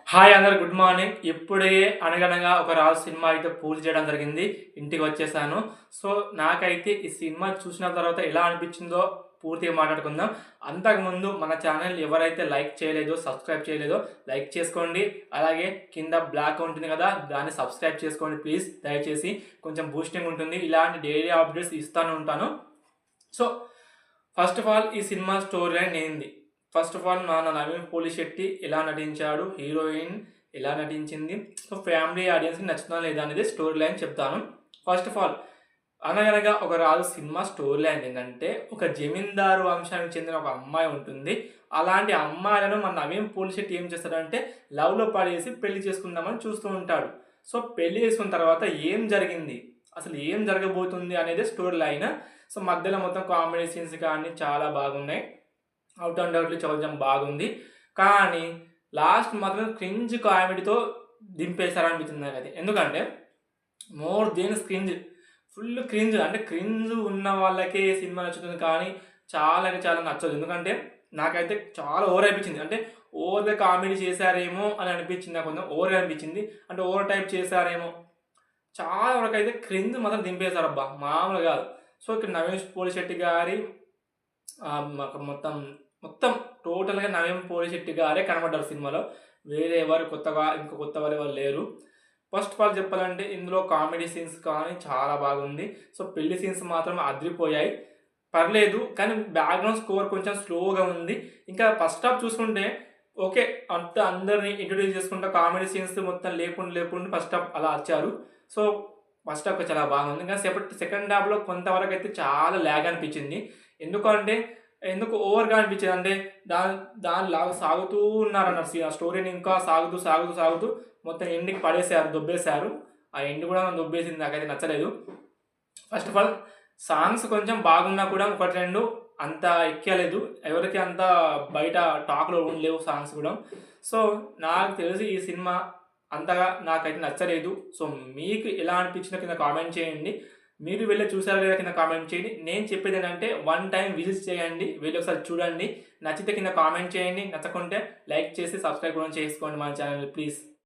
Hi అందరు good morning. ఇప్పుడే అనగనగా ఒక రాజు సినిమా అయితే పూర్తి చేయడం జరిగింది. ఇంటికి వచ్చేసాను. సో, నాకైతే ఈ సినిమా చూసిన తర్వాత ఎలా అనిపించిందో పూర్తిగా మాట్లాడుకుందాం. అంతకుముందు మన ఛానల్ ఎవరైతే లైక్ చేయలేదో, సబ్స్క్రైబ్ చేయలేదో లైక్ చేసుకోండి. అలాగే కింద బ్లాక్ ఉంటుంది కదా, దాన్ని సబ్స్క్రైబ్ చేసుకోండి ప్లీజ్. దయచేసి కొంచెం బూస్టింగ్ ఉంటుంది. ఇలాంటి డైలీ అప్డేట్స్ ఇస్తాను ఉంటాను. సో, ఫస్ట్ ఆఫ్ ఆల్ ఈ సినిమా స్టోరీ లైన్ ఏంది? ఫస్ట్ ఆఫ్ ఆల్ నాన్న నవీన్ పోలిశెట్టి ఎలా నటించాడు, హీరోయిన్ ఎలా నటించింది, సో ఫ్యామిలీ ఆడియన్స్కి నచ్చుతుందా లేదా అనేది స్టోరీ లైన్ చెప్తాను. ఫస్ట్ ఆఫ్ ఆల్ అనగనగా ఒక రాజు సినిమా స్టోరీ లైన్ ఏంటంటే, ఒక జమీందారు వంశానికి చెందిన ఒక అమ్మాయి ఉంటుంది. అలాంటి అమ్మాయిలను మన నవీన్ పోలిశెట్టి ఏం చేస్తాడంటే లవ్లో పడేసి పెళ్లి చేసుకుందామని చూస్తూ ఉంటాడు. సో పెళ్లి చేసుకున్న తర్వాత ఏం జరిగింది, అసలు ఏం జరగబోతుంది అనేది స్టోరీ లైన్. సో మధ్యలో మొత్తం కామెడీ సీన్స్ కానీ చాలా బాగున్నాయి. అవుట్ అండ్ అవుట్లీ కొంచెం బాగుంది. కానీ లాస్ట్ మాత్రం క్రింజ్ కామెడీతో దింపేశారనిపించింది నాకైతే. ఎందుకంటే more than cringe, full cringe. అంటే క్రింజ్ ఉన్న వాళ్ళకే సినిమా నచ్చుతుంది, కానీ చాలా చాలా నచ్చదు. ఎందుకంటే నాకైతే చాలా ఓవర్ అనిపించింది. అంటే ఓవర్గా కామెడీ చేశారేమో అని అనిపించింది. నాకు కొంచెం ఓవర్ అనిపించింది. అంటే ఓవర్ టైప్ చేశారేమో. చాలా వరకు అయితే క్రింజ్ మాత్రం దింపేశారబ్బా, మామూలు కాదు. సో ఇక్కడ నవీన్ పోలిశెట్టి గారి మొత్తం మొత్తం టోటల్‌గా నవీన్ పోలిశెట్టి గారే కనపడ్డారు సినిమాలో. వేరే ఎవరు కొత్తగా కొత్త వారు ఎవరు లేరు. ఫస్ట్ ఆఫ్ ఆల్ చెప్పాలంటే ఇందులో కామెడీ సీన్స్ కానీ చాలా బాగుంది. సో పెళ్లి సీన్స్ మాత్రం అదిరిపోయాయి. పర్లేదు, కానీ బ్యాక్‌గ్రౌండ్ స్కోర్ కొంచెం స్లోగా ఉంది. ఇంకా ఫస్ట్ హాఫ్ చూసుకుంటే ఓకే. అందరిని ఇంట్రొడ్యూస్ చేసుకుంటా కామెడీ సీన్స్ మొత్తం లేకుండా ఫస్ట్ హాఫ్ అలా వచ్చారు. సో ఫస్ట్ హాఫ్ చాలా బాగుంది. కానీ సెకండ్ హాఫ్‌లో కొంతవరకైతే చాలా ల్యాగ్ అనిపించింది. ఎందుకు ఓవర్‌గా అనిపించింది అంటే దానిలాగా సాగుతూ ఉన్నారన్నారు. ఆ స్టోరీని ఇంకా సాగుతూ మొత్తం ఎండ్‌కి పడేసారు, దొబ్బేశారు. ఆ ఎండ్ కూడా దొబ్బేసింది. నాకైతే నచ్చలేదు. ఫస్ట్ ఆఫ్ ఆల్ సాంగ్స్ కొంచెం బాగున్నా కూడా ఒకటి రెండు అంత ఎక్కలేదు. ఎవరికి అంత బయట టాక్‌లో లేవు సాంగ్స్ కూడా. సో నాకు తెలిసి ఈ సినిమా అంతగా నాకైతే నచ్చలేదు. సో మీకు ఎలా అనిపించిందో కింద కామెంట్ చేయండి. మీరు వెళ్ళి చూసారా లేదా కింద కామెంట్ చేయండి. నేను చెప్పేది ఏంటంటే వన్ టైం విజిట్ చేయండి, వెళ్ళి ఒకసారి చూడండి. నచ్చితే కింద కామెంట్ చేయండి, నచ్చకుంటే లైక్ చేసి సబ్స్క్రైబ్ కూడా చేసుకోండి మన ఛానల్ ప్లీజ్.